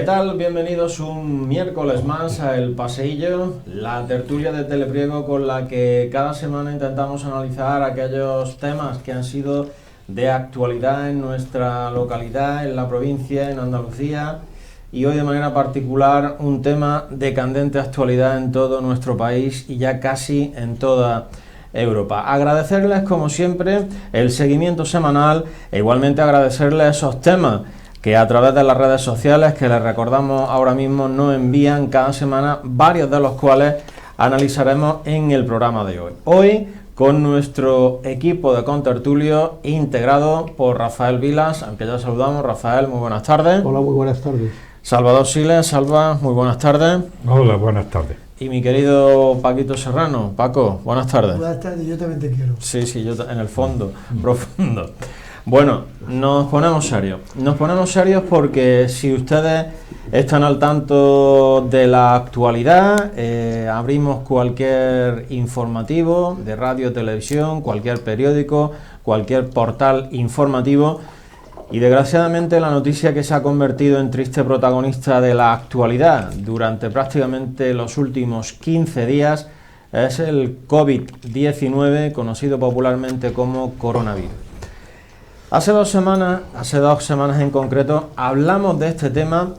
tal? Bienvenidos un miércoles más a El Paseillo, la tertulia de Telepriego con la que cada semana intentamos analizar aquellos temas que han sido de actualidad en nuestra localidad, en la provincia, en Andalucía, y hoy de manera particular un tema de candente actualidad en todo nuestro país y ya casi en toda Europa. Agradecerles como siempre el seguimiento semanal e igualmente agradecerles esos temas que a través de las redes sociales, que les recordamos ahora mismo, nos envían cada semana, varios de los cuales analizaremos en el programa de hoy. Hoy con nuestro equipo de contertulio integrado por Rafael Vilas, aunque ya saludamos. Rafael, muy buenas tardes. Hola, muy buenas tardes. Salvador Siles, Salva, muy buenas tardes. Hola, buenas tardes. Y mi querido Paquito Serrano. Paco, buenas tardes. Buenas tardes, yo también te quiero. Sí, yo en el fondo, profundo. Bueno, nos ponemos serios porque si ustedes están al tanto de la actualidad, abrimos cualquier informativo de radio, televisión, cualquier periódico, cualquier portal informativo y desgraciadamente la noticia que se ha convertido en triste protagonista de la actualidad durante prácticamente los últimos 15 días es el COVID-19, conocido popularmente como coronavirus. Hace dos semanas en concreto, hablamos de este tema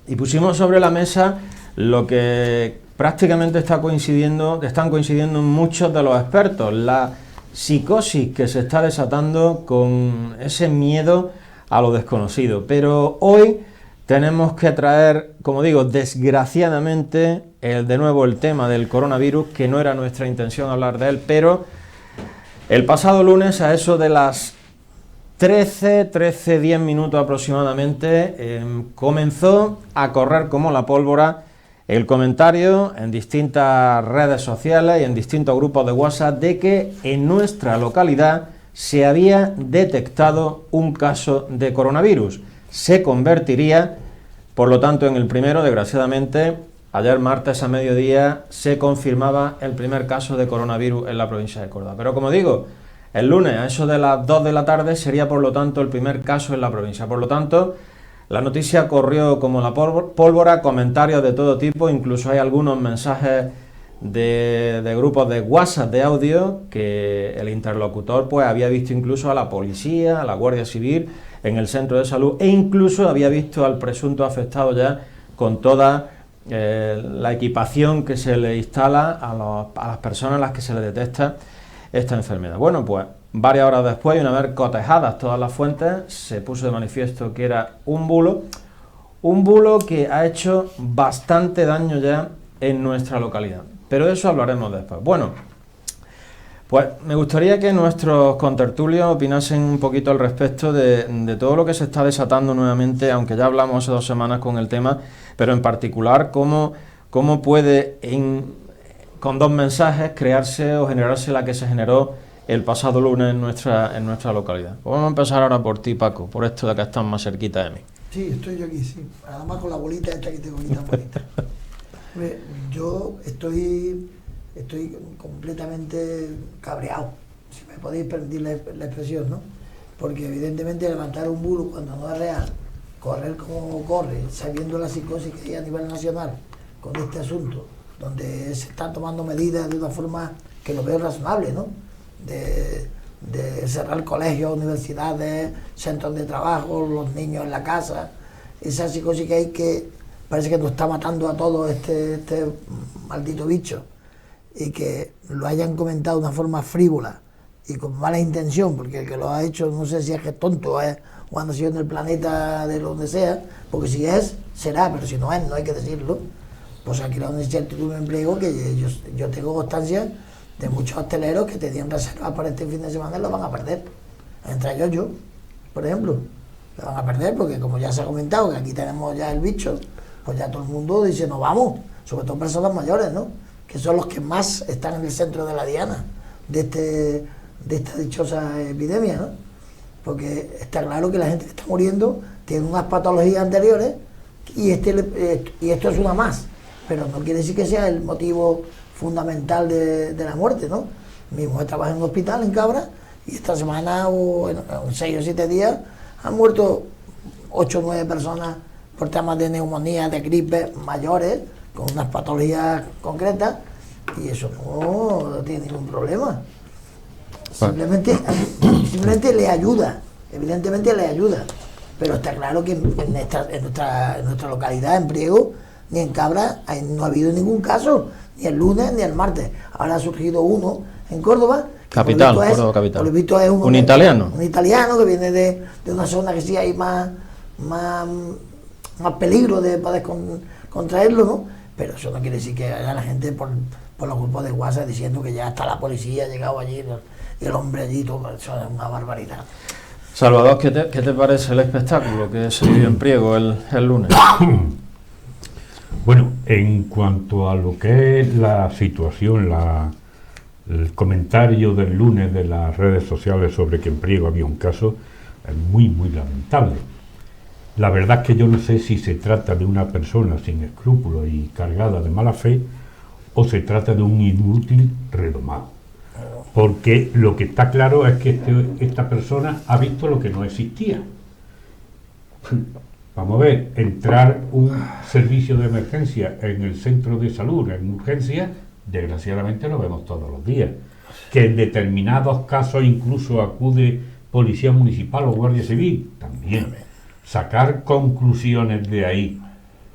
y pusimos sobre la mesa lo que prácticamente están coincidiendo muchos de los expertos, la psicosis que se está desatando con ese miedo a lo desconocido. Pero hoy tenemos que traer, como digo, desgraciadamente, de nuevo el tema del coronavirus, que no era nuestra intención hablar de él, pero el pasado lunes a eso de las 10 minutos aproximadamente, comenzó a correr como la pólvora el comentario en distintas redes sociales y en distintos grupos de WhatsApp de que en nuestra localidad se había detectado un caso de coronavirus. Se convertiría, por lo tanto, en el primero, desgraciadamente, ayer martes a mediodía se confirmaba el primer caso de coronavirus en la provincia de Córdoba. Pero como digo, el lunes, a eso de las 2 de la tarde, sería por lo tanto el primer caso en la provincia. Por lo tanto, la noticia corrió como la pólvora, comentarios de todo tipo, incluso hay algunos mensajes de grupos de WhatsApp de audio que el interlocutor pues había visto incluso a la policía, a la Guardia Civil en el centro de salud e incluso había visto al presunto afectado ya con toda la equipación que se le instala a las personas a las que se le detecta esta enfermedad. Bueno, pues varias horas después, y una vez cotejadas todas las fuentes, se puso de manifiesto que era un bulo que ha hecho bastante daño ya en nuestra localidad. Pero de eso hablaremos después. Bueno, pues me gustaría que nuestros contertulios opinasen un poquito al respecto de todo lo que se está desatando nuevamente, aunque ya hablamos hace 2 semanas con el tema, pero en particular cómo puede con 2 mensajes crearse o generarse la que se generó el pasado lunes en nuestra localidad. Pues vamos a empezar ahora por ti, Paco, por esto de que estás más cerquita de mí. Sí, estoy yo aquí, sí. Además con la bolita esta que tengo aquí tan bonita. Yo estoy completamente cabreado, si me podéis permitir la expresión, ¿no? Porque evidentemente levantar un bulo cuando no es real, correr como corre, sabiendo la psicosis que hay a nivel nacional con este asunto, donde se están tomando medidas de una forma que lo veo razonable, ¿no? De cerrar colegios, universidades, centros de trabajo, los niños en la casa, esa psicosis que hay que parece que nos está matando a todos este maldito bicho, y que lo hayan comentado de una forma frívola y con mala intención, porque el que lo ha hecho no sé si es que es tonto o ha nacido en el planeta de donde sea, porque si es, será, pero si no es, no hay que decirlo. Pues aquí la incertidumbre de empleo, que yo tengo constancia de muchos hosteleros que tenían reservas para este fin de semana y lo van a perder. Entre ellos yo, por ejemplo, lo van a perder porque como ya se ha comentado que aquí tenemos ya el bicho, pues ya todo el mundo dice no vamos, sobre todo personas mayores, ¿no? Que son los que más están en el centro de la diana de esta dichosa epidemia, ¿no? Porque está claro que la gente que está muriendo tiene unas patologías anteriores y esto es una más, pero no quiere decir que sea el motivo fundamental de la muerte, ¿no? Mi mujer trabaja en un hospital en Cabra y esta semana o en 6 o 7 días han muerto 8 o 9 personas por temas de neumonía, de gripe mayores, con unas patologías concretas, y eso no tiene ningún problema. Simplemente le ayuda, evidentemente le ayuda, pero está claro que en nuestra localidad, en Priego, ni en Cabra, no ha habido ningún caso, ni el lunes ni el martes. Ahora ha surgido uno en Córdoba, capital, Córdoba capital. Por lo visto es un italiano. Un italiano que viene de una zona que sí hay más peligro de poder contraerlo, ¿no? Pero eso no quiere decir que haya la gente por los grupos de WhatsApp diciendo que ya está la policía, ha llegado allí y el hombre allí, todo eso es una barbaridad. Salvador, ¿qué te parece el espectáculo que se vivió en Priego el lunes? Bueno, en cuanto a lo que es la situación, el comentario del lunes de las redes sociales sobre que en Priego había un caso, es muy, muy lamentable. La verdad es que yo no sé si se trata de una persona sin escrúpulos y cargada de mala fe, o se trata de un inútil redomado. Porque lo que está claro es que esta persona ha visto lo que no existía. Vamos a ver, entrar un servicio de emergencia en el centro de salud, en urgencia, desgraciadamente lo vemos todos los días. Que en determinados casos incluso acude policía municipal o guardia civil, también. Sacar conclusiones de ahí,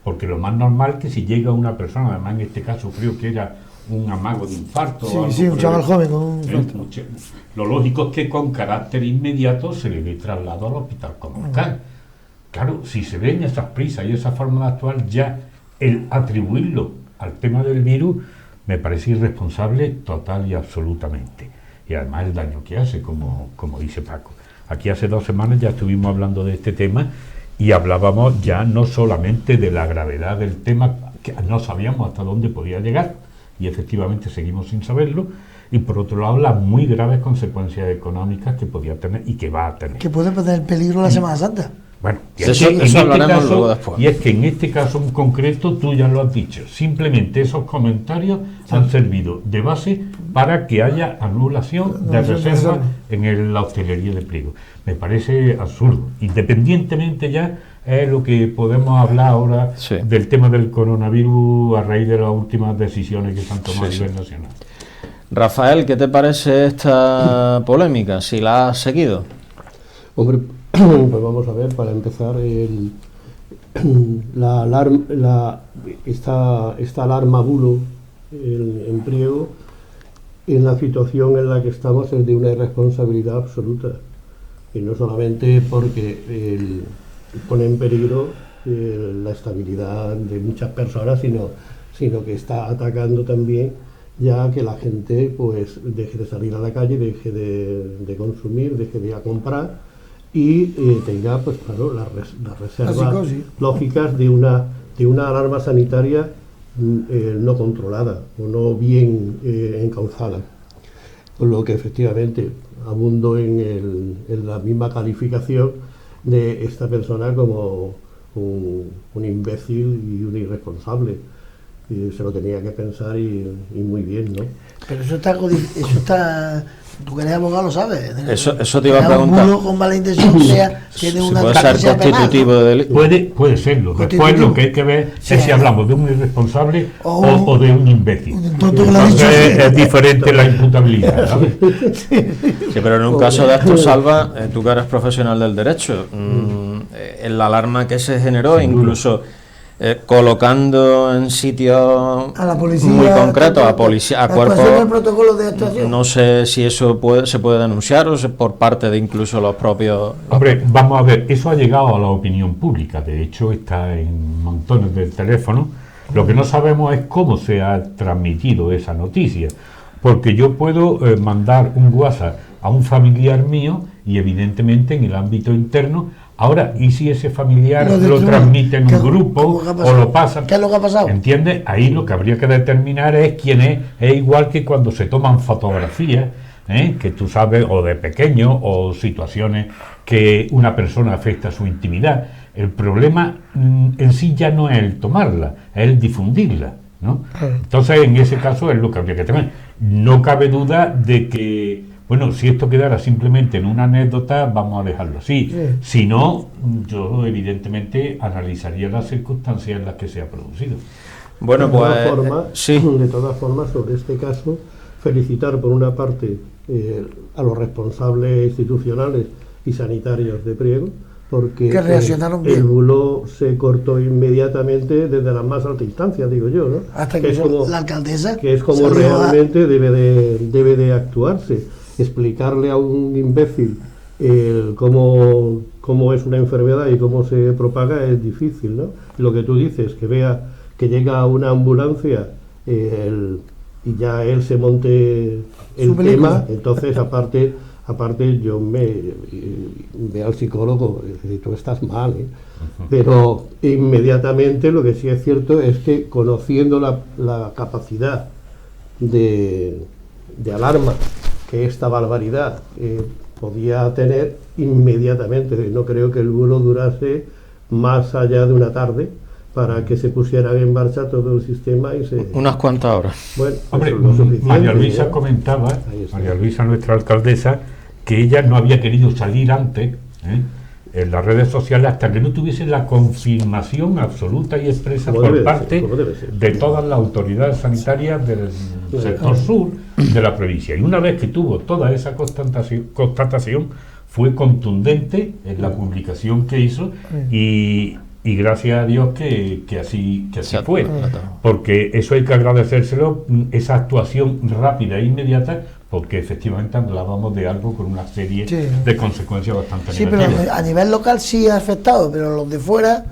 porque lo más normal es que si llega una persona, además en este caso creo que era un amago de infarto, sí, un chaval joven con un infarto. Lo lógico es que con carácter inmediato se le dé traslado al hospital comarcal. Claro, si se ven esas prisas y esa forma de actuar, ya el atribuirlo al tema del virus me parece irresponsable total y absolutamente. Y además el daño que hace, como dice Paco. Aquí hace 2 semanas ya estuvimos hablando de este tema y hablábamos ya no solamente de la gravedad del tema, que no sabíamos hasta dónde podía llegar, y efectivamente seguimos sin saberlo, y por otro lado las muy graves consecuencias económicas que podía tener y que va a tener. Que puede poner en peligro la Semana Santa. Bueno, y eso hablaremos luego después. Y es que en este caso en concreto, tú ya lo has dicho, simplemente esos comentarios han servido de base para que haya anulación de reservas en la hostelería de Priego. Me parece absurdo. Independientemente ya es lo que podemos hablar ahora del tema del coronavirus a raíz de las últimas decisiones que se han tomado a nivel nacional. Rafael, ¿qué te parece esta polémica? Si la has seguido. Hombre, pues vamos a ver, para empezar, esta alarma bulo en Priego, en la situación en la que estamos, es de una irresponsabilidad absoluta. Y no solamente porque pone en peligro la estabilidad de muchas personas, sino que está atacando también ya que la gente pues deje de salir a la calle, deje de consumir, deje de ir a comprar, y tenga, pues claro, las reservas lógicas de una alarma sanitaria no controlada o no bien encauzada. Por lo que efectivamente abundo en la misma calificación de esta persona como un imbécil y un irresponsable. Y se lo tenía que pensar y muy bien, ¿no? Pero eso está tú que eres abogado lo sabes. Eso te iba a preguntar. Un con mala intención tiene una puede ser constitutivo de delito. Puede serlo. Después lo que hay que ver es si hablamos de un irresponsable o de un imbécil. Entonces es diferente la imputabilidad, ¿sabes? Sí, pero en un caso de esto, Salva, tú que eres profesional del derecho, la alarma que se generó, incluso colocando en sitios a la policía, muy concretos, a cuerpos, del protocolo de actuación. No sé si eso se puede denunciar o por parte de incluso los propios... Hombre, vamos a ver, eso ha llegado a la opinión pública, de hecho está en montones de teléfonos. Lo que no sabemos es cómo se ha transmitido esa noticia, porque yo puedo mandar un WhatsApp a un familiar mío y evidentemente en el ámbito interno. Ahora, ¿y si ese familiar lo transmite en un grupo o lo pasa? ¿Qué es lo que ha pasado? ¿Entiendes? Ahí lo que habría que determinar es quién es. Es igual que cuando se toman fotografías, que tú sabes, o de pequeño, o situaciones que una persona afecta a su intimidad. El problema en sí ya no es el tomarla, es el difundirla, ¿no? Entonces, en ese caso es lo que habría que tener. No cabe duda de que Bueno, si esto quedara simplemente en una anécdota, vamos a dejarlo así. Sí. Si no, yo evidentemente analizaría las circunstancias en las que se ha producido. Bueno, pues sí. De todas formas, sobre este caso, felicitar por una parte a los responsables institucionales y sanitarios de Priego, porque que reaccionaron bien. El bulo se cortó inmediatamente desde las más altas instancias, digo yo, ¿no? Hasta que es como, la alcaldesa que es como realmente debe de actuarse. Explicarle a un imbécil cómo es una enfermedad y cómo se propaga es difícil, ¿no? Lo que tú dices, que vea que llega una ambulancia y ya él se monte el tema, entonces aparte yo veo al psicólogo y digo, tú estás mal, ¿eh? Pero inmediatamente lo que sí es cierto es que conociendo la capacidad de alarma que esta barbaridad podía tener, inmediatamente, no creo que el vuelo durase más allá de una tarde para que se pusieran en marcha todo el sistema y se... Unas cuantas horas. Bueno, hombre, eso es lo suficiente, María Luisa ¿no? comentaba, María Luisa, nuestra alcaldesa, que ella no había querido salir antes en las redes sociales hasta que no tuviese la confirmación absoluta y expresa por parte de todas las autoridades sanitarias del sector sur de la provincia. Y una vez que tuvo toda esa constatación, fue contundente en la publicación que hizo y gracias a Dios que así fue, porque eso hay que agradecérselo, esa actuación rápida e inmediata, porque efectivamente hablábamos de algo con una serie de consecuencias bastante negativas. Sí, pero a nivel local sí ha afectado, pero los de fuera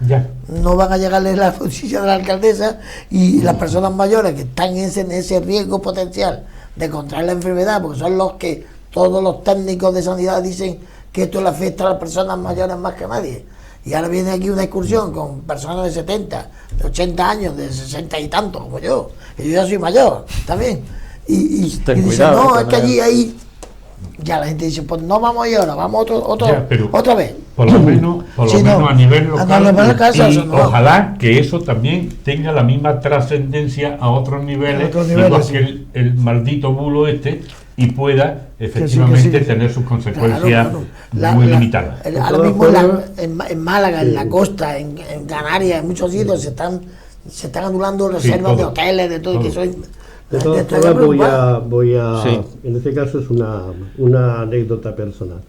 no van a llegarles la noticia de la alcaldesa, y las personas mayores que están en ese riesgo potencial de contraer la enfermedad, porque son los que todos los técnicos de sanidad dicen que esto le afecta a las personas mayores más que a nadie. Y ahora viene aquí una excursión con personas de 70, de 80 años, de 60 y tantos, como yo, que yo ya soy mayor, ¿está bien? Y dice, no, es que allí ahí, ya la gente dice, pues no vamos a ir ahora, vamos otra vez. Por lo menos a nivel local, ojalá que eso también tenga la misma trascendencia a otros niveles, igual que el maldito bulo y pueda efectivamente tener sus consecuencias muy limitadas. Ahora mismo en Málaga, en la costa, en Canarias, en muchos sitios se están anulando reservas de hoteles, de todo, que soy... De todas formas en este caso es una anécdota personal.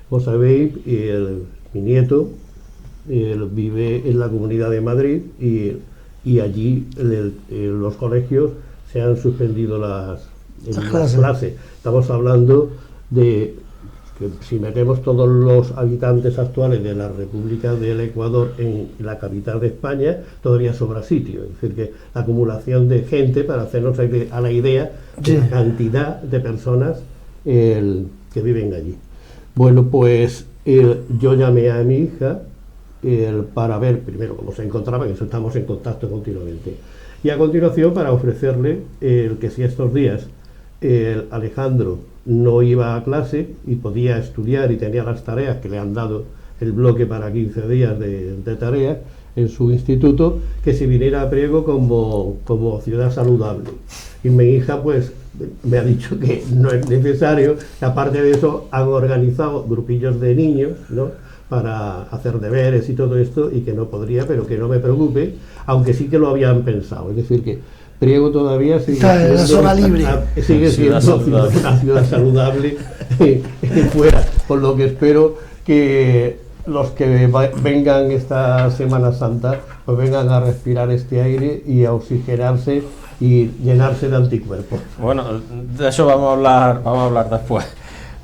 Vos sabéis, mi nieto vive en la Comunidad de Madrid y allí los colegios se han suspendido las clases. Estamos hablando de que si metemos todos los habitantes actuales de la República del Ecuador en la capital de España, todavía sobra sitio. Es decir, que la acumulación de gente, para hacernos a la idea de la cantidad de personas que viven allí. Bueno, pues yo llamé a mi hija para ver primero cómo se encontraba, que estamos en contacto continuamente, y a continuación para ofrecerle que si estos días Alejandro no iba a clase y podía estudiar y tenía las tareas que le han dado el bloque para 15 días de tareas en su instituto, que se viniera a Priego como ciudad saludable. Y mi hija pues me ha dicho que no es necesario, que aparte de eso han organizado grupillos de niños, ¿no?, para hacer deberes y todo esto, y que no podría, pero que no me preocupe, aunque sí que lo habían pensado. Es decir, que Priego todavía sigue siendo una ciudad saludable fuera, por lo que espero que los que vengan esta Semana Santa pues vengan a respirar este aire y a oxigenarse y llenarse de anticuerpos. Bueno, de eso vamos a hablar después.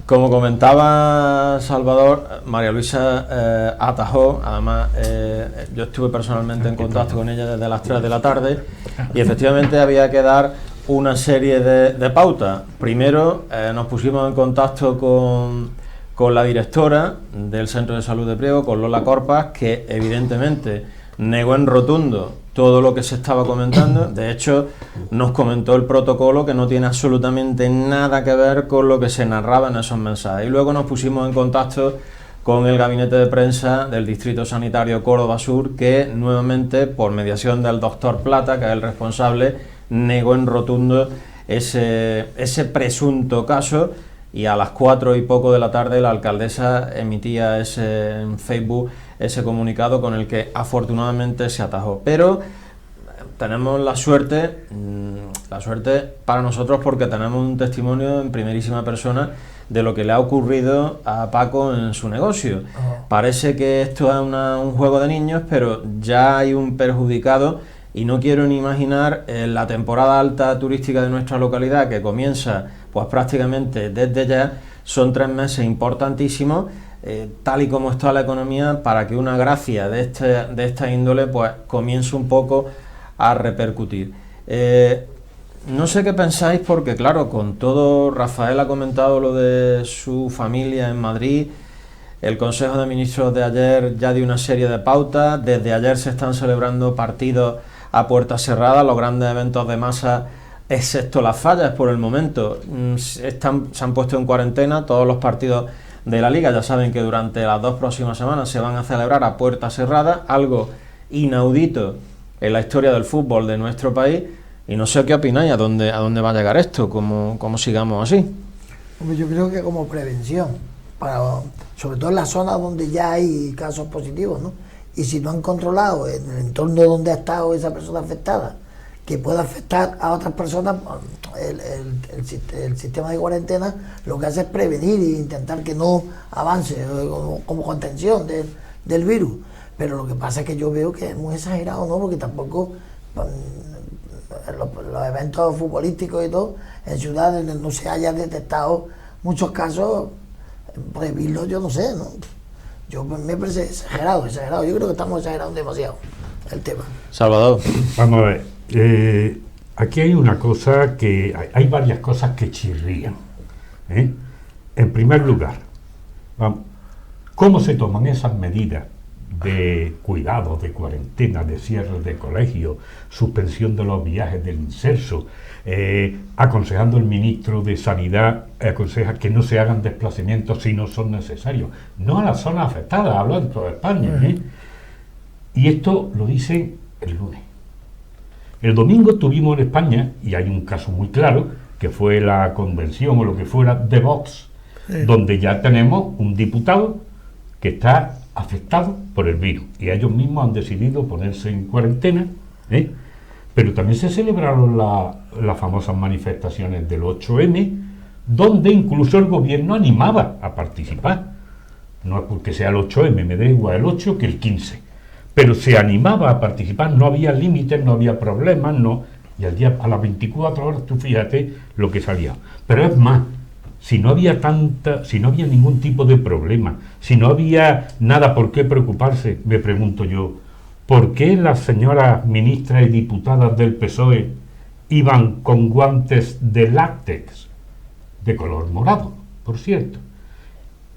Como comentaba Salvador, María Luisa atajó, además yo estuve personalmente en contacto con ella desde las 3 de la tarde y efectivamente había que dar una serie de pautas. Primero nos pusimos en contacto con la directora del Centro de Salud de Priego, con Lola Corpas, que evidentemente negó en rotundo todo lo que se estaba comentando. De hecho, nos comentó el protocolo que no tiene absolutamente nada que ver con lo que se narraba en esos mensajes. Y luego nos pusimos en contacto con el gabinete de prensa del Distrito Sanitario Córdoba Sur, que nuevamente, por mediación del doctor Plata, que es el responsable, negó en rotundo ese presunto caso y a las 4 y poco de la tarde la alcaldesa emitía en Facebook ese comunicado con el que afortunadamente se atajó. Pero tenemos la suerte para nosotros, porque tenemos un testimonio en primerísima persona de lo que le ha ocurrido a Paco en su negocio. Parece que esto es un juego de niños, pero ya hay un perjudicado, y no quiero ni imaginar la temporada alta turística de nuestra localidad, que comienza pues prácticamente desde ya. Son 3 meses importantísimos, tal y como está la economía, para que una gracia de esta índole pues comience un poco a repercutir. No sé qué pensáis, porque claro, con todo, Rafael ha comentado lo de su familia en Madrid. El Consejo de Ministros de ayer ya dio una serie de pautas. Desde ayer se están celebrando partidos a puertas cerradas, los grandes eventos de masa, excepto las fallas por el momento, se han puesto en cuarentena. Todos los partidos de la Liga ya saben que durante las 2 próximas semanas se van a celebrar a puertas cerradas, algo inaudito en la historia del fútbol de nuestro país. Y no sé qué opináis, a dónde va a llegar esto, cómo sigamos así. Yo creo que como prevención, sobre todo en las zonas donde ya hay casos positivos, ¿no? Y si no han controlado en el entorno donde ha estado esa persona afectada, que pueda afectar a otras personas, el sistema de cuarentena lo que hace es prevenir e intentar que no avance como contención del virus. Pero lo que pasa es que yo veo que es muy exagerado, ¿no? Porque tampoco los eventos futbolísticos y todo, en ciudades donde no se hayan detectado muchos casos, prohibirlo, yo no sé, ¿no? Me parece exagerado. Yo creo que estamos exagerando demasiado el tema. Salvador. Vamos a ver. Aquí hay una cosa hay varias cosas que chirrían. En primer lugar, ¿cómo se toman esas medidas de cuidado, de cuarentena, de cierre de colegios, suspensión de los viajes del inserso? Aconsejando el ministro de Sanidad, aconseja que no se hagan desplazamientos si no son necesarios, no a las zonas afectadas, hablo en toda España. Y esto lo dicen el lunes. El domingo tuvimos en España, y hay un caso muy claro, que fue la convención o lo que fuera de Vox, donde ya tenemos un diputado que está afectado por el virus, y ellos mismos han decidido ponerse en cuarentena. Pero también se celebraron las famosas manifestaciones del 8M, donde incluso el gobierno animaba a participar. No es porque sea el 8M, me da igual el 8 que el 15, pero se animaba a participar, no había límites, no había problemas, y a las 24 horas tú fíjate lo que salía. Pero es más, si no había ningún tipo de problema, si no había nada por qué preocuparse, me pregunto yo, ¿por qué las señoras ministras y diputadas del PSOE iban con guantes de látex, de color morado, por cierto?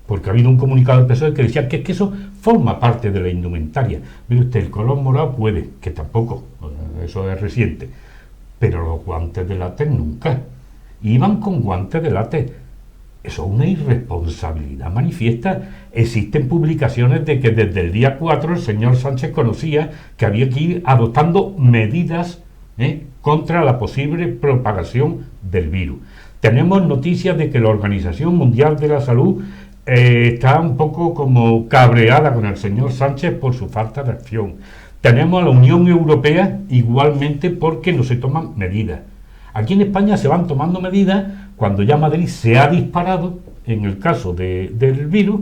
Porque ha habido un comunicado del PSOE que decía que eso forma parte de la indumentaria. Mire usted, el color morado puede, que tampoco, eso es reciente, pero los guantes de látex nunca. Iban con guantes de látex. Eso es una irresponsabilidad manifiesta. Existen publicaciones de que desde el día 4 el señor Sánchez conocía que había que ir adoptando medidas contra la posible propagación del virus. Tenemos noticias de que la Organización Mundial de la Salud está un poco como cabreada con el señor Sánchez por su falta de acción. Tenemos a la Unión Europea igualmente porque no se toman medidas. Aquí en España se van tomando medidas cuando ya Madrid se ha disparado en el caso del virus,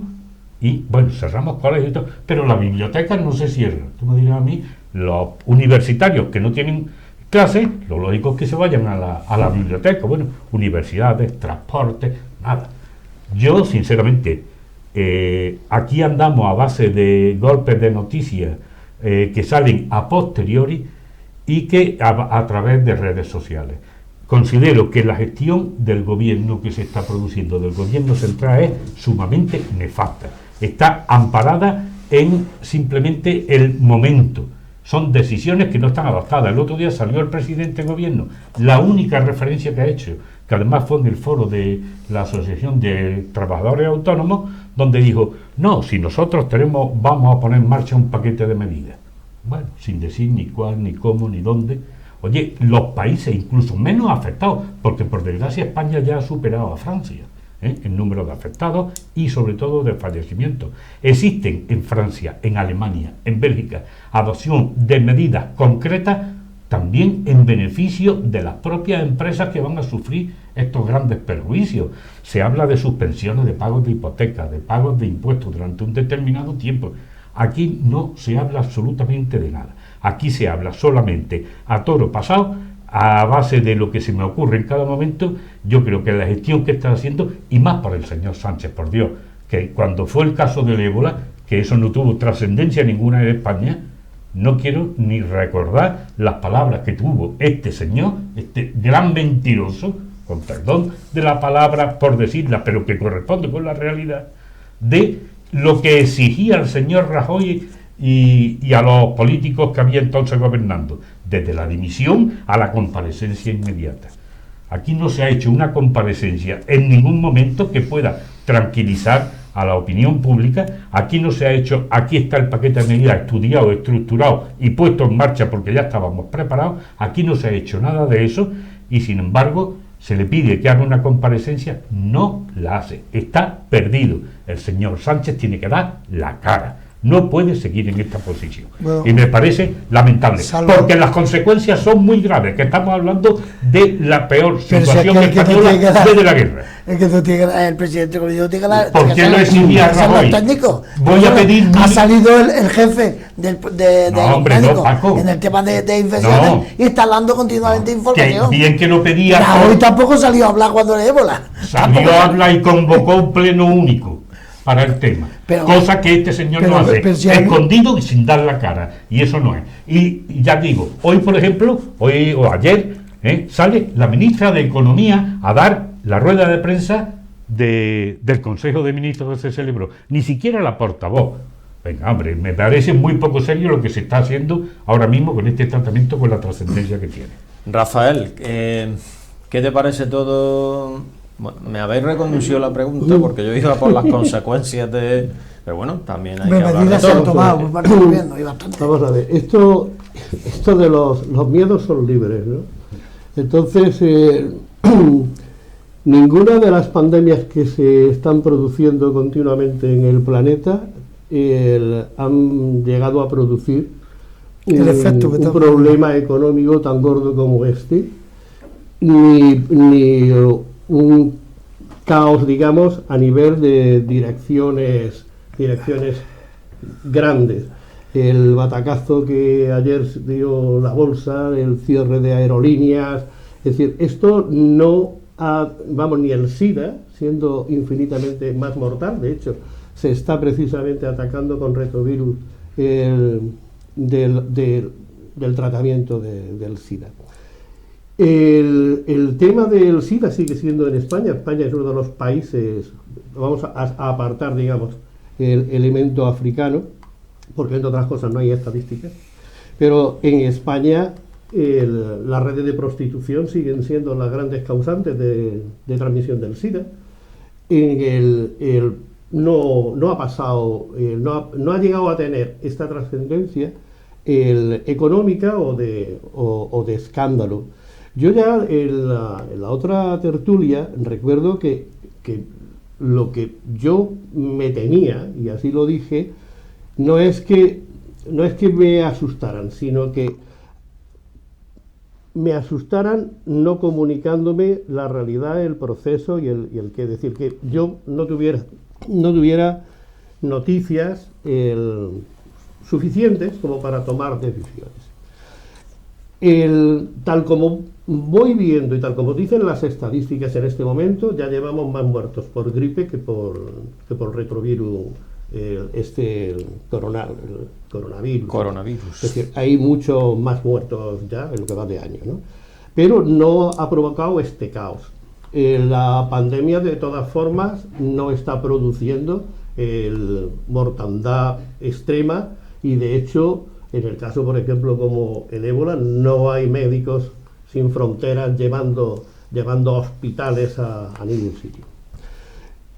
y bueno, cerramos colegios y todo, pero las bibliotecas no se cierran. Tú me dirás a mí, los universitarios que no tienen clases, lo lógico es que se vayan a la biblioteca. Bueno, universidades, transporte, nada. Yo, sinceramente, aquí andamos a base de golpes de noticias que salen a posteriori y que a través de redes sociales. Considero que la gestión del gobierno que se está produciendo, del gobierno central, es sumamente nefasta. Está amparada en simplemente el momento. Son decisiones que no están adaptadas. El otro día salió el presidente del gobierno, la única referencia que ha hecho, que además fue en el foro de la Asociación de Trabajadores Autónomos, donde dijo, no, si nosotros vamos a poner en marcha un paquete de medidas. Bueno, sin decir ni cuál, ni cómo, ni dónde. Oye, los países incluso menos afectados, porque por desgracia España ya ha superado a Francia. el número de afectados y sobre todo de fallecimientos. Existen en Francia, en Alemania, en Bélgica, adopción de medidas concretas también en beneficio de las propias empresas que van a sufrir estos grandes perjuicios. Se habla de suspensiones de pagos de hipotecas, de pagos de impuestos durante un determinado tiempo. Aquí no se habla absolutamente de nada. Aquí se habla solamente a toro pasado, a base de lo que se me ocurre en cada momento. Yo creo que la gestión que está haciendo, y más por el señor Sánchez, por Dios, que cuando fue el caso del ébola, que eso no tuvo trascendencia ninguna en España, no quiero ni recordar las palabras que tuvo este señor, este gran mentiroso, con perdón de la palabra por decirla, pero que corresponde con la realidad, de lo que exigía el señor Rajoy y a los políticos que había entonces gobernando, desde la dimisión a la comparecencia inmediata. Aquí no se ha hecho una comparecencia en ningún momento que pueda tranquilizar a la opinión pública. Aquí no se ha hecho, aquí está el paquete de medidas estudiado, estructurado y puesto en marcha porque ya estábamos preparados. Aquí no se ha hecho nada de eso y sin embargo se le pide que haga una comparecencia, no la hace, está perdido. El señor Sánchez tiene que dar la cara. No puede seguir en esta posición. Bueno, y me parece lamentable, porque las consecuencias son muy graves, que estamos hablando de la peor situación española desde la guerra. Es que tú tienes, el presidente tiene que dar. ¿Por qué no exigía a Rajoy? Voy a pedir. Ha salido el jefe de médico en el tema de infecciones y está hablando continuamente información. Que bien que lo pedía. Rajoy tampoco salió a hablar cuando era ébola. Salió a hablar y convocó un pleno único para el tema, cosa que este señor no hace, escondido y sin dar la cara, y eso no es. Y ya digo, hoy por ejemplo, hoy o ayer, sale la ministra de Economía a dar la rueda de prensa del Consejo de Ministros que se celebró, ni siquiera la portavoz. Venga, hombre, me parece muy poco serio lo que se está haciendo ahora mismo con este tratamiento, con la trascendencia que tiene. Rafael, ¿qué te parece todo? Bueno, me habéis reconducido la pregunta porque yo iba por las consecuencias de... Pero bueno, también hay que hablar de todo. Vamos a ver, esto de los miedos son libres, ¿no? Entonces, ninguna de las pandemias que se están produciendo continuamente en el planeta han llegado a producir un problema económico tan gordo como este, ni un caos, digamos, a nivel de direcciones grandes. El batacazo que ayer dio la bolsa, el cierre de aerolíneas, es decir, esto no ni el SIDA, siendo infinitamente más mortal, de hecho, se está precisamente atacando con retrovirus del tratamiento del SIDA. El tema del SIDA sigue siendo en España. España es uno de los países, vamos a apartar, digamos, el elemento africano, porque entre otras cosas no hay estadísticas, pero en España las redes de prostitución siguen siendo las grandes causantes de transmisión del SIDA. No ha pasado, no ha llegado a tener esta trascendencia económica o de escándalo. Yo ya en la otra tertulia recuerdo que lo que yo me temía, y así lo dije, no es que me asustaran, sino que me asustaran no comunicándome la realidad, el proceso y el que decir, que yo no tuviera noticias suficientes como para tomar decisiones. Tal como voy viendo y tal como dicen las estadísticas en este momento, ya llevamos más muertos por gripe que por retrovirus, coronavirus. Es decir, hay muchos más muertos ya en lo que va de año, ¿no? Pero no ha provocado este caos. La pandemia, de todas formas, no está produciendo mortandad extrema y, de hecho, en el caso, por ejemplo, como el ébola, no hay médicos sin fronteras llevando hospitales a ningún sitio.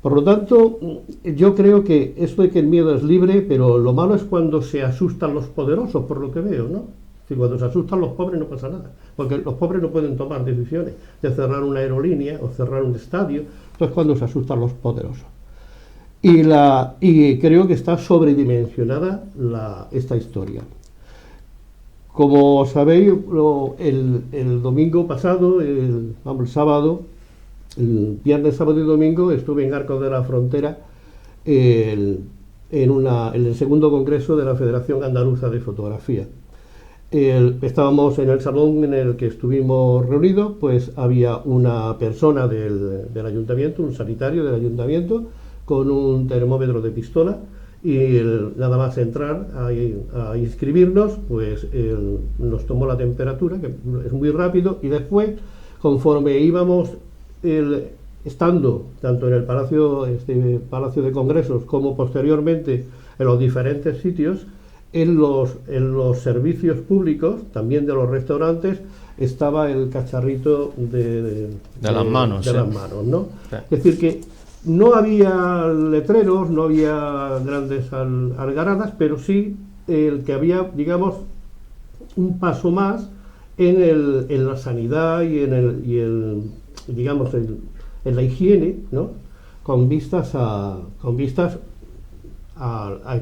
Por lo tanto, yo creo que esto de que el miedo es libre, pero lo malo es cuando se asustan los poderosos, por lo que veo, ¿no? Es Si cuando se asustan los pobres no pasa nada, porque los pobres no pueden tomar decisiones de cerrar una aerolínea o cerrar un estadio. Entonces cuando se asustan los poderosos. Y creo que está sobredimensionada esta historia. Como sabéis, el domingo pasado, el sábado, el viernes, sábado y domingo, estuve en Arcos de la Frontera en el segundo congreso de la Federación Andaluza de Fotografía. Estábamos en el salón en el que estuvimos reunidos, pues había una persona del ayuntamiento, un sanitario del ayuntamiento, con un termómetro de pistola, y nada más entrar a inscribirnos, pues nos tomó la temperatura, que es muy rápido, y después, conforme íbamos estando tanto en el Palacio de Congresos como posteriormente en los diferentes sitios, en los servicios públicos, también de los restaurantes, estaba el cacharrito de las manos, de sí. las manos, ¿no? Sí. Es decir, que no había letreros, no había grandes algaradas, pero sí que había, digamos, un paso más en la sanidad y digamos, en la higiene, ¿no? Con vistas a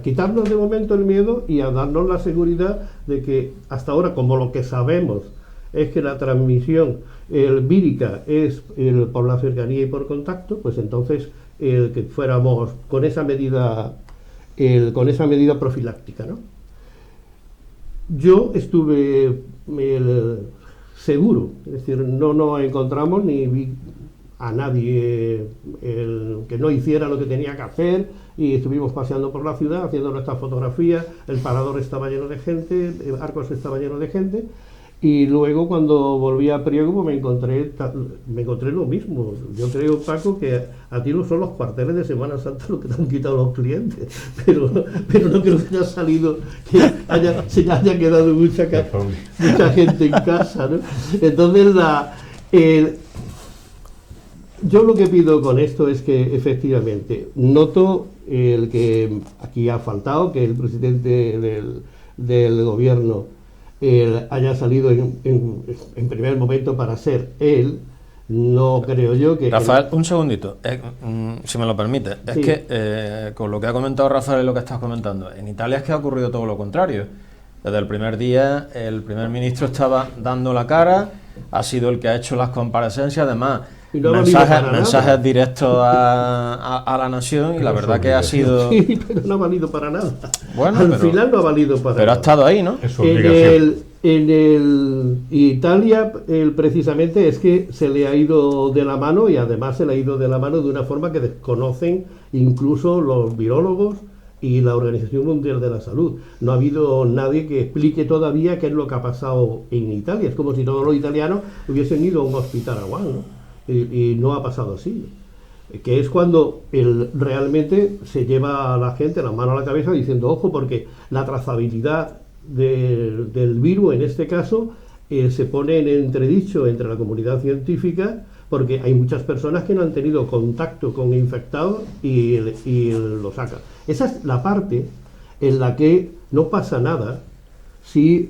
quitarnos de momento el miedo y a darnos la seguridad de que hasta ahora, como lo que sabemos es que la transmisión vírica es por la cercanía y por contacto, pues entonces que fuéramos con esa medida profiláctica, ¿no? Yo estuve seguro, es decir, no encontramos ni vi a nadie que no hiciera lo que tenía que hacer, y estuvimos paseando por la ciudad haciendo nuestras fotografías. El parador estaba lleno de gente, Arcos estaba lleno de gente, y luego cuando volví a Priego pues me encontré lo mismo. Yo creo, Paco, que a ti no son los cuarteles de Semana Santa lo que te han quitado los clientes, pero no creo que haya salido, se haya quedado mucha gente en casa, ¿no? Entonces yo lo que pido con esto es que efectivamente noto el que aquí ha faltado, que el presidente del gobierno haya salido en primer momento para ser él. No creo yo que... Rafael, un segundito, si me lo permite. Es Sí. que con lo que ha comentado Rafael y lo que estás comentando, en Italia es que ha ocurrido todo lo contrario. Desde el primer día el primer ministro estaba dando la cara, ha sido el que ha hecho las comparecencias, además Y no ha valido para nada. mensajes directos a la nación, y la verdad que ha sido... Sí, pero no ha valido para nada. Bueno, al final no ha valido para pero nada. ha estado ahí, ¿no? Es obligación. En Italia, precisamente, es que se le ha ido de la mano, y además se le ha ido de la mano de una forma que desconocen incluso los virólogos y la Organización Mundial de la Salud. No ha habido nadie que explique todavía qué es lo que ha pasado en Italia. Es como si todos los italianos hubiesen ido a un hospital a Wuhan, ¿no? Y no ha pasado así. Que es cuando realmente se lleva a la gente la mano a la cabeza diciendo, ojo, porque la trazabilidad del virus, en este caso, se pone en entredicho entre la comunidad científica, porque hay muchas personas que no han tenido contacto con infectados y lo sacan. Esa es la parte en la que no pasa nada si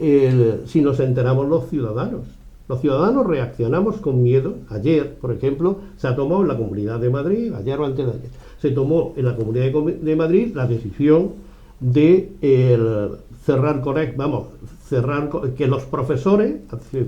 nos enteramos los ciudadanos. Los ciudadanos reaccionamos con miedo. Ayer, por ejemplo, se ha tomado en la Comunidad de Madrid, ayer o antes de ayer, se tomó en la Comunidad de Madrid la decisión de cerrar que los profesores,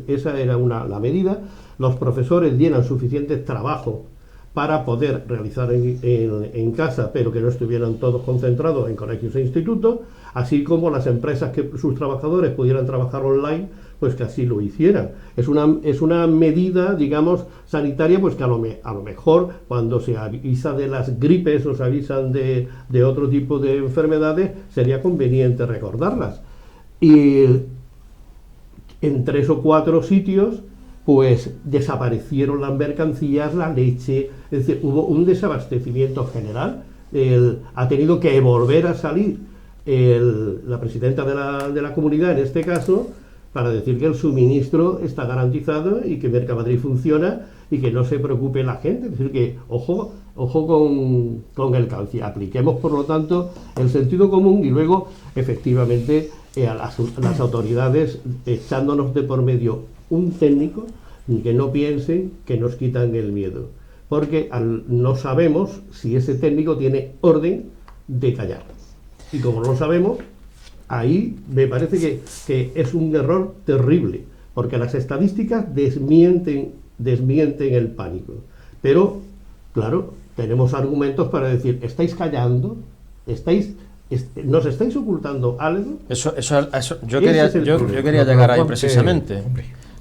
esa era la medida, los profesores dieran suficiente trabajo para poder realizar en casa, pero que no estuvieran todos concentrados en colegios e institutos, así como las empresas que sus trabajadores pudieran trabajar online, pues que así lo hicieran. Es una medida, digamos, sanitaria, pues que a lo mejor cuando se avisa de las gripes o se avisan de otro tipo de enfermedades, sería conveniente recordarlas. Y en 3 o 4 sitios pues desaparecieron las mercancías, la leche, es decir, hubo un desabastecimiento general. Ha tenido que volver a salir la presidenta de la comunidad, en este caso, para decir que el suministro está garantizado y que Mercamadrid funciona y que no se preocupe la gente. Es decir, que ojo con el calcio. Apliquemos, por lo tanto, el sentido común y luego, efectivamente, a las autoridades echándonos de por medio un técnico, que no piensen que nos quitan el miedo, porque no sabemos si ese técnico tiene orden de callar. Y como no lo sabemos, ahí me parece que es un error terrible, porque las estadísticas desmienten el pánico. Pero, claro, tenemos argumentos para decir, ¿estáis callando? ¿Nos estáis ocultando algo? Eso yo quería llegar ahí precisamente.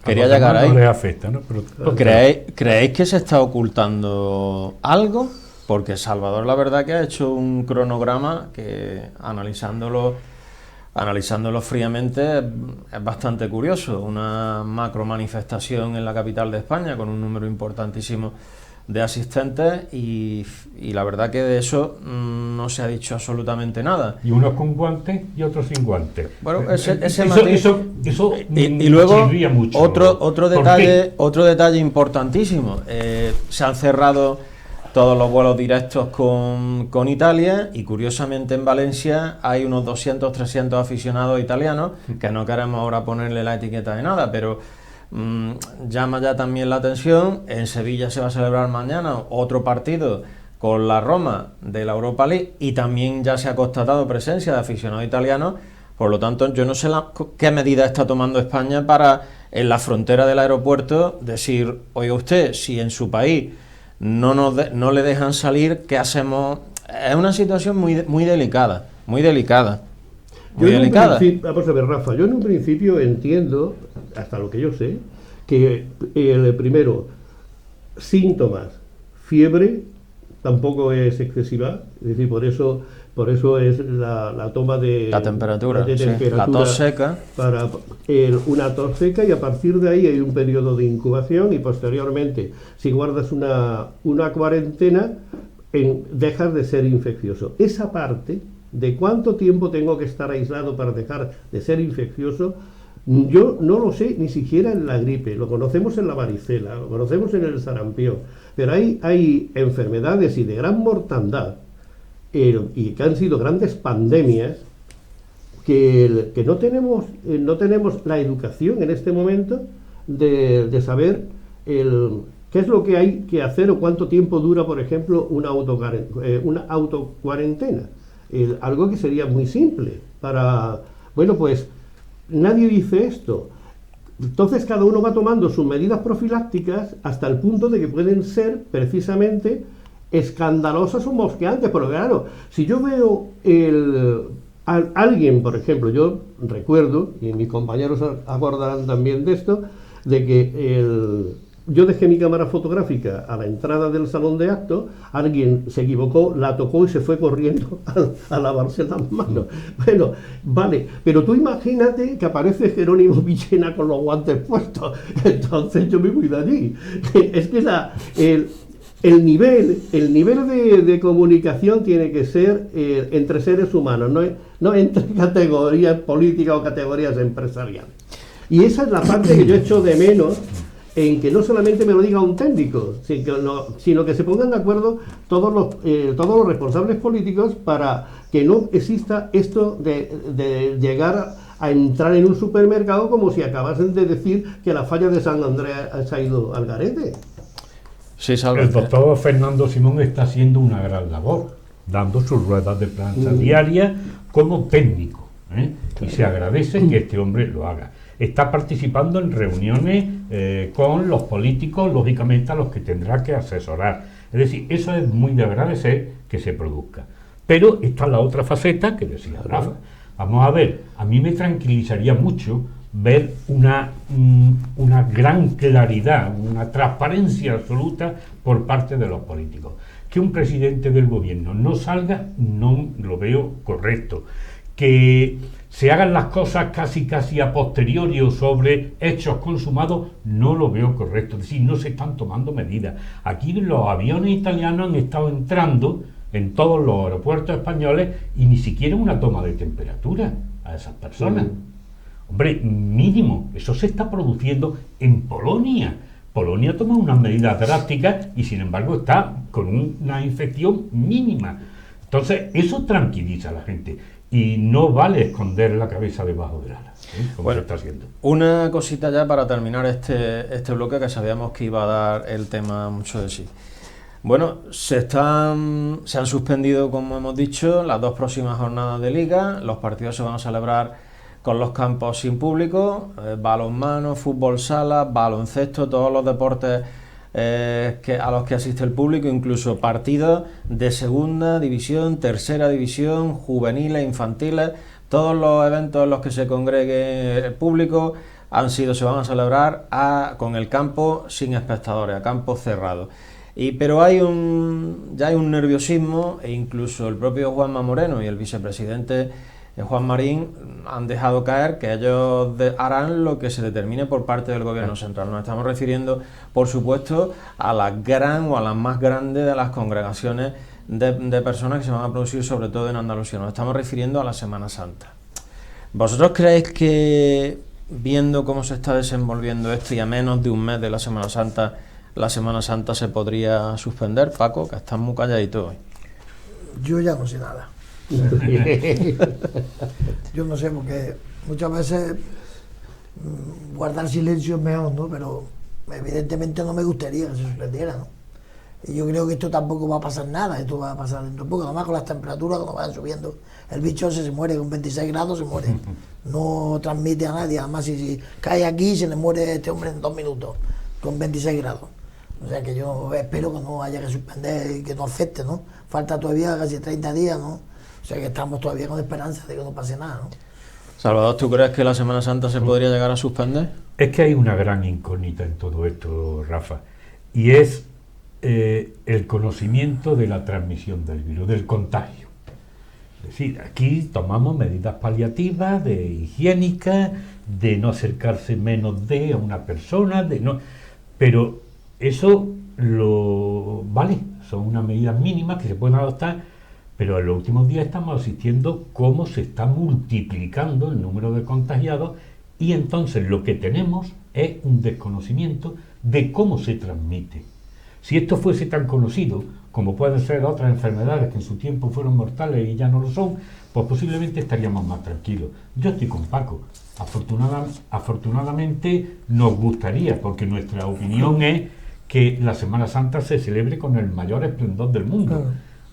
Quería llegar ahí. No les afecta, ¿no? Pero, ¿Creéis que se está ocultando algo? Porque Salvador, la verdad, que ha hecho un cronograma que, analizándolo fríamente, es bastante curioso. Una macro manifestación en la capital de España con un número importantísimo de asistentes y la verdad que de eso no se ha dicho absolutamente nada. Y unos con guantes y otros sin guantes. Bueno, ese matiz, y luego mucho. otro detalle importantísimo. Se han cerrado todos los vuelos directos con Italia y curiosamente en Valencia hay unos 200-300 aficionados italianos, que no queremos ahora ponerle la etiqueta de nada, pero llama ya también la atención. En Sevilla se va a celebrar mañana otro partido con la Roma de la Europa League y también ya se ha constatado presencia de aficionados italianos. Por lo tanto, yo no sé qué medida está tomando España para, en la frontera del aeropuerto, decir, oiga usted, si en su país no le dejan salir, ¿qué hacemos? Es una situación muy delicada, muy delicada. Vamos a ver, Rafa, yo en un principio entiendo, hasta lo que yo sé, que el primero, síntomas, fiebre, tampoco es excesiva, es decir, por eso es la toma de la temperatura, sí, la tos seca. Para una tos seca, y a partir de ahí hay un periodo de incubación y posteriormente, si guardas una cuarentena, dejas de ser infeccioso. Esa parte de cuánto tiempo tengo que estar aislado para dejar de ser infeccioso, yo no lo sé ni siquiera en la gripe. Lo conocemos en la varicela, lo conocemos en el sarampión, pero hay enfermedades y de gran mortandad y que han sido grandes pandemias que no tenemos la educación en este momento de saber qué es lo que hay que hacer o cuánto tiempo dura, por ejemplo, una autocuarentena. Algo que sería muy simple bueno, pues nadie dice esto. Entonces cada uno va tomando sus medidas profilácticas hasta el punto de que pueden ser precisamente escandalosas o mosqueantes. Pero claro, si yo veo alguien, por ejemplo, yo recuerdo, y mis compañeros acordarán también de esto, de que yo dejé mi cámara fotográfica a la entrada del salón de actos, alguien se equivocó, la tocó y se fue corriendo a lavarse las manos. Bueno, vale, pero tú imagínate que aparece Jerónimo Villena con los guantes puestos, entonces yo me voy de allí. Es que el nivel de comunicación tiene que ser entre seres humanos, no entre categorías políticas o categorías empresariales. Y esa es la parte que yo echo de menos, en que no solamente me lo diga un técnico, sino que se pongan de acuerdo todos los responsables políticos para que no exista esto de llegar a entrar en un supermercado como si acabasen de decir que la falla de San Andrés se ha ido al garete. Sí, el doctor Fernando Simón está haciendo una gran labor, dando sus ruedas de prensa diarias como técnico, y se agradece que este hombre lo haga. Está participando en reuniones con los políticos, lógicamente a los que tendrá que asesorar. Es decir, eso es muy de agradecer que se produzca. Pero está la otra faceta que decía Rafa. Vamos a ver, a mí me tranquilizaría mucho ver una gran claridad, una transparencia absoluta por parte de los políticos. Que un presidente del gobierno no salga, no lo veo correcto. Que se hagan las cosas casi a posteriori o sobre hechos consumados, no lo veo correcto. Es decir, no se están tomando medidas. Aquí los aviones italianos han estado entrando en todos los aeropuertos españoles y ni siquiera una toma de temperatura a esas personas. Hombre, mínimo, eso se está produciendo en Polonia. Polonia toma unas medidas drásticas y sin embargo está con una infección mínima. Entonces, eso tranquiliza a la gente y no vale esconder la cabeza debajo del ala, como Bueno, se está haciendo. una cosita ya para terminar este bloque, que sabíamos que iba a dar el tema mucho de sí. Bueno, se han suspendido, como hemos dicho, las 2 próximas jornadas de liga. Los partidos se van a celebrar con los campos sin público, balonmano, fútbol sala, baloncesto, todos los deportes a los que asiste el público, incluso partidos de segunda división, tercera división, juveniles, infantiles, todos los eventos en los que se congregue el público se van a celebrar con el campo sin espectadores, a campo cerrado. Pero ya hay un nerviosismo, e incluso el propio Juanma Moreno y el vicepresidente Juan Marín han dejado caer que ellos harán lo que se determine por parte del gobierno central. Nos estamos refiriendo, por supuesto, a la más grande de las congregaciones de personas que se van a producir, sobre todo en Andalucía. Nos estamos refiriendo a la Semana Santa. ¿Vosotros creéis que, viendo cómo se está desenvolviendo esto y a menos de un mes de la Semana Santa se podría suspender? Paco, que estás muy calladito hoy. Yo ya no sé nada. Yo no sé, porque muchas veces guardar silencio es mejor, ¿no? Pero evidentemente no me gustaría que se suspendiera, ¿no? Y yo creo que esto tampoco va a pasar nada, esto va a pasar dentro de poco, además con las temperaturas cuando van subiendo, el bicho se muere, con 26 grados se muere, no transmite a nadie, además si cae aquí se le muere este hombre en 2 minutos, con 26 grados. O sea que yo espero que no haya que suspender y que no afecte, ¿no? Falta todavía casi 30 días, ¿no? O sea que estamos todavía con esperanza de que no pase nada, ¿no? Salvador, ¿tú crees que la Semana Santa se podría llegar a suspender? Es que hay una gran incógnita en todo esto, Rafa, y es el conocimiento de la transmisión del virus, del contagio. Es decir, aquí tomamos medidas paliativas, higiénicas, de no acercarse menos a una persona, pero eso vale, son unas medidas mínimas que se pueden adoptar, pero en los últimos días estamos asistiendo cómo se está multiplicando el número de contagiados y entonces lo que tenemos es un desconocimiento de cómo se transmite. Si esto fuese tan conocido como pueden ser otras enfermedades que en su tiempo fueron mortales y ya no lo son, pues posiblemente estaríamos más tranquilos. Yo estoy con Paco. Afortunadamente nos gustaría, porque nuestra opinión es que la Semana Santa se celebre con el mayor esplendor del mundo.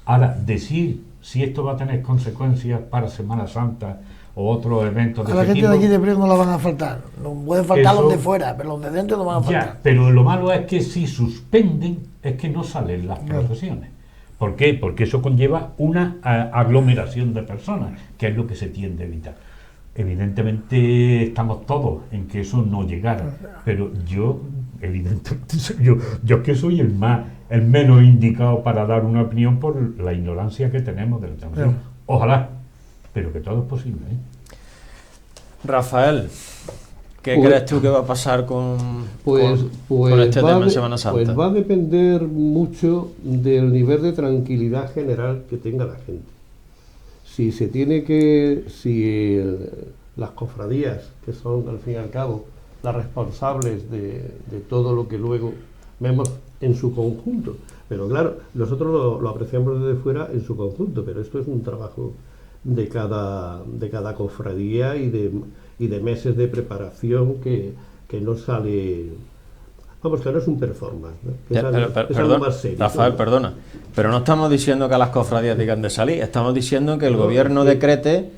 Ahora, decir si esto va a tener consecuencias para Semana Santa o otros eventos de a la gente de aquí de Priego no la van a faltar. No pueden faltar los de fuera, pero los de dentro no van a faltar. Ya, pero lo malo es que si suspenden, es que no salen las procesiones. ¿Por qué? Porque eso conlleva una aglomeración de personas, que es lo que se tiende a evitar. Evidentemente estamos todos en que eso no llegara, pero yo, evidentemente, yo que soy el menos indicado para dar una opinión por la ignorancia que tenemos de la transmisión. Ojalá, pero que todo es posible, ¿eh? Rafael, ¿qué crees tú que va a pasar con este tema en Semana Santa? Pues va a depender mucho del nivel de tranquilidad general que tenga la gente. Si las cofradías, que son al fin y al cabo las responsables de todo lo que luego vemos en su conjunto, pero claro, nosotros lo apreciamos desde fuera en su conjunto, pero esto es un trabajo de cada cofradía y de meses de preparación que no sale, vamos, que no es un performance, ¿no? Es algo más serio. Rafael, perdona, pero no estamos diciendo que las cofradías digan de salir, estamos diciendo que el gobierno decrete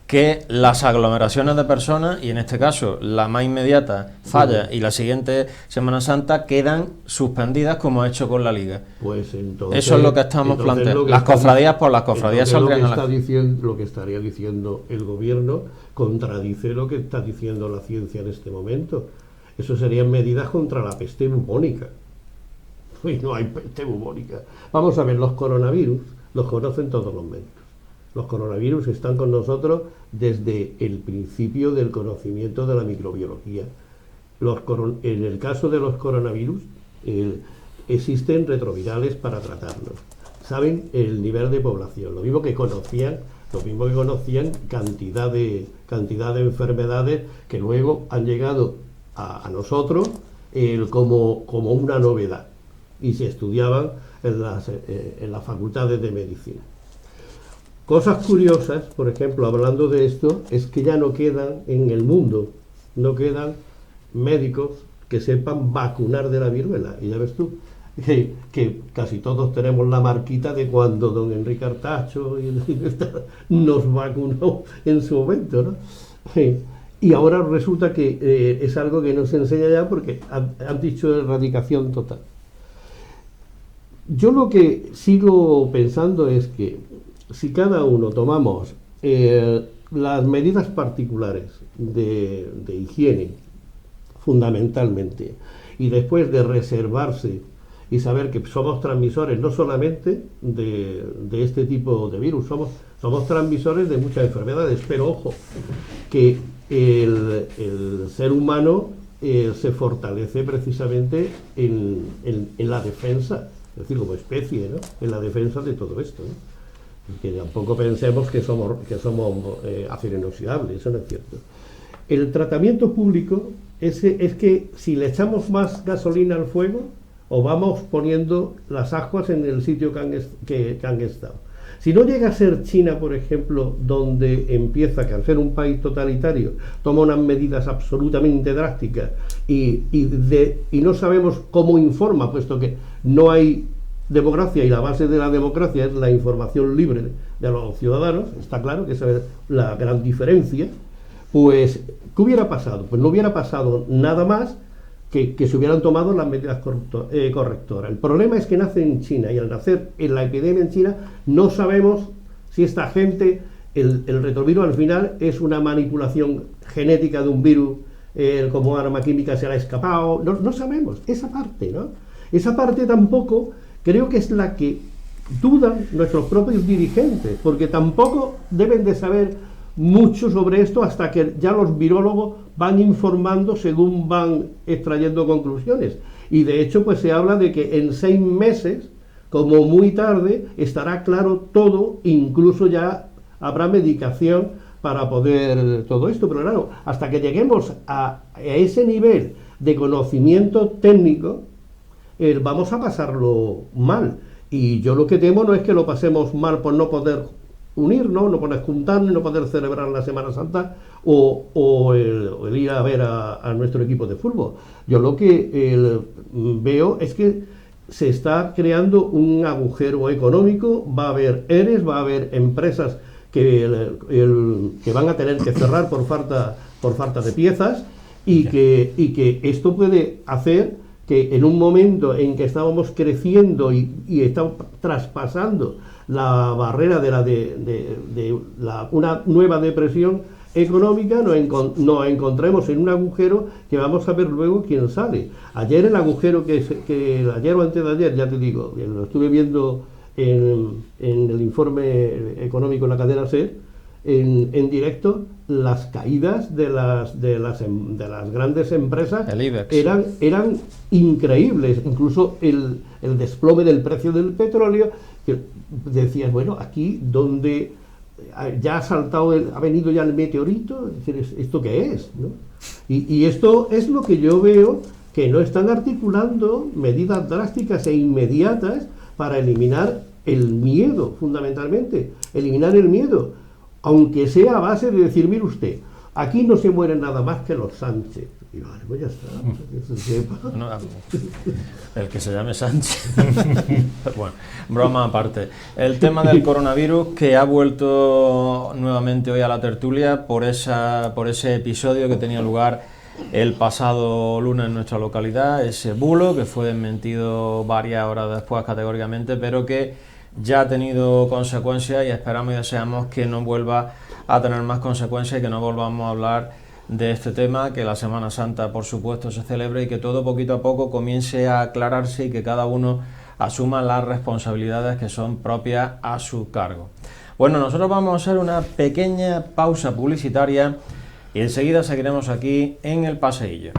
que las aglomeraciones de personas, y en este caso la más inmediata falla y la siguiente Semana Santa, quedan suspendidas como ha hecho con la Liga. Pues entonces, eso es lo que estamos planteando. Las cofradías por las cofradías saldrían a la... Lo que estaría diciendo el gobierno contradice lo que está diciendo la ciencia en este momento. Eso serían medidas contra la peste bubónica. Uy, no hay peste bubónica. Vamos a ver, los coronavirus los conocen todos los médicos. Los coronavirus están con nosotros desde el principio del conocimiento de la microbiología. En el caso de los coronavirus, existen retrovirales para tratarlos. Saben el nivel de población, lo mismo que conocían cantidad de enfermedades que luego han llegado a nosotros como una novedad y se estudiaban en las facultades de medicina. Cosas curiosas, por ejemplo, hablando de esto, es que ya no quedan en el mundo, no quedan médicos que sepan vacunar de la viruela. Y ya ves tú, que casi todos tenemos la marquita de cuando don Enrique Artacho nos vacunó en su momento, ¿no? Y ahora resulta que es algo que no se enseña ya porque han dicho erradicación total. Yo lo que sigo pensando es que si cada uno tomamos las medidas particulares de higiene, fundamentalmente, y después de reservarse y saber que somos transmisores no solamente de este tipo de virus, somos transmisores de muchas enfermedades, pero ojo, que el ser humano se fortalece precisamente en la defensa, es decir, como especie, ¿no? En la defensa de todo esto, ¿no? Que tampoco pensemos que somos acero inoxidable, eso no es cierto. El tratamiento público es que si le echamos más gasolina al fuego, o vamos poniendo las aguas en el sitio que han estado. Si no llega a ser China, por ejemplo, donde empieza, que al ser un país totalitario, toma unas medidas absolutamente drásticas y no sabemos cómo informa, puesto que no hay democracia y la base de la democracia es la información libre de los ciudadanos, está claro que esa es la gran diferencia, pues ¿qué hubiera pasado? Pues no hubiera pasado nada más que se hubieran tomado las medidas correctoras. El problema es que nace en China y al nacer en la epidemia en China no sabemos si esta gente, el retrovirus al final es una manipulación genética de un virus, como arma química se le ha escapado, no sabemos, esa parte, ¿no? Esa parte tampoco creo que es la que dudan nuestros propios dirigentes, porque tampoco deben de saber mucho sobre esto hasta que ya los virólogos van informando según van extrayendo conclusiones. Y de hecho pues se habla de que en 6 meses, como muy tarde, estará claro todo, incluso ya habrá medicación para poder todo esto. Pero claro, hasta que lleguemos a ese nivel de conocimiento técnico, vamos a pasarlo mal. Y yo lo que temo no es que lo pasemos mal por no poder unirnos, no poder juntarnos, no poder celebrar la Semana Santa o el ir a ver a nuestro equipo de fútbol. Yo lo que veo es que se está creando un agujero económico, va a haber ERES, va a haber empresas que van a tener que cerrar por falta de piezas y que esto puede hacer que en un momento en que estábamos creciendo y estamos traspasando la barrera de una nueva depresión económica, nos encontremos en un agujero que vamos a ver luego quién sale. Ayer el agujero que ayer o antes de ayer, ya te digo, lo estuve viendo en el informe económico en la cadena SER, en directo, las caídas de las grandes empresas eran increíbles, incluso el desplome del precio del petróleo, que decías, bueno, aquí donde ya ha venido ya el meteorito, es decir, ¿esto qué es? ¿No? Y esto es lo que yo veo, que no están articulando medidas drásticas e inmediatas para eliminar el miedo, fundamentalmente, eliminar el miedo, aunque sea a base de decir, mire usted, aquí no se mueren nada más que los Sánchez. Y vale, pues ya está, que se sepa. No, el que se llame Sánchez. Bueno, broma aparte. El tema del coronavirus, que ha vuelto nuevamente hoy a la tertulia por ese episodio que tenía lugar el pasado lunes en nuestra localidad, ese bulo que fue desmentido varias horas después categóricamente, pero que ya ha tenido consecuencias y esperamos y deseamos que no vuelva a tener más consecuencias y que no volvamos a hablar de este tema, que la Semana Santa por supuesto se celebre y que todo poquito a poco comience a aclararse y que cada uno asuma las responsabilidades que son propias a su cargo. Bueno, nosotros vamos a hacer una pequeña pausa publicitaria y enseguida seguiremos aquí en El Paseillo.